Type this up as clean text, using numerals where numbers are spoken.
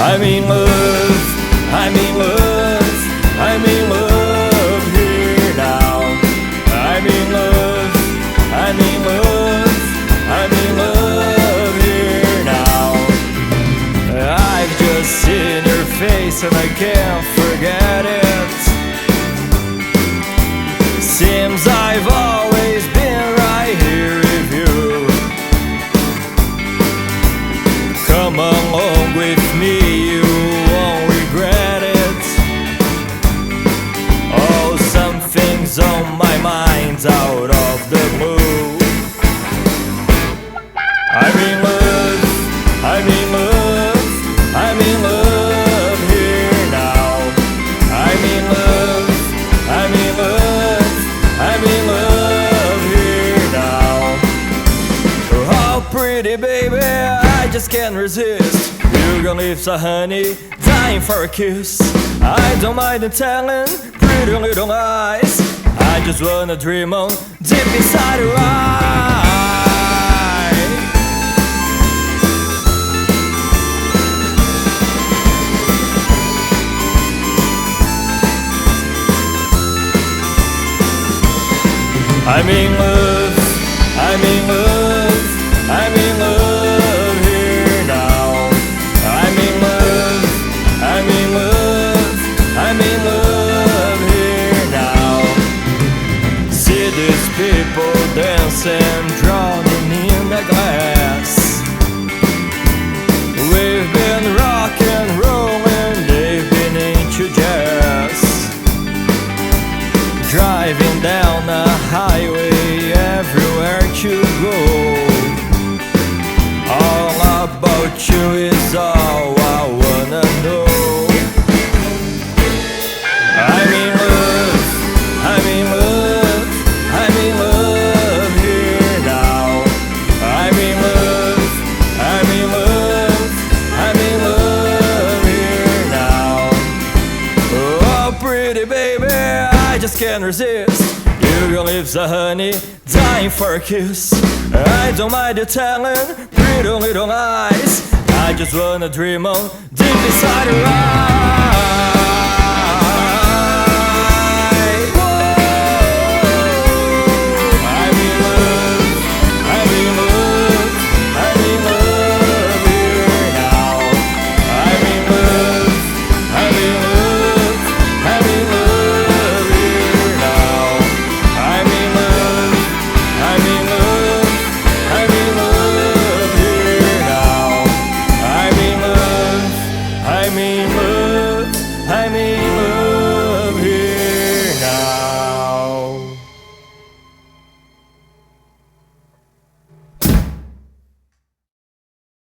I'm in love, I'm in love, I'm in love here now. I'm in love, I'm in love, I'm in love here now. I've just seen your face and I can't forget it. Seems I've always been right here with you. Come along with me, you won't regret it. Oh, something's on my mind out of the blue. I'm in love, I'm in love, I'm in love here now. I'm in love, I'm in love, I'm in love here now. Oh, pretty baby, I just can't resist. You gon' leave so honey, dying for a kiss. I don't mind the telling, pretty little eyes. I just wanna dream on deep inside her eyes. I'm in love, I'm in love, I'm in love here now. I'm in love, I'm in love, I'm in love here now. See these people dancing, drowning in the glass. We've been rock and rolling, they've been into jazz. Driving down the highway, everywhere to go. All about you is all I wanna know. I'm in love, I'm in love, I'm in love here now. I'm in love, I'm in love, I'm in love here now. Oh, pretty baby, I just can't resist. You gon' leave the honey, dying for a kiss. I don't mind you telling, pretty little eyes. I just wanna dream on deep inside your eyes.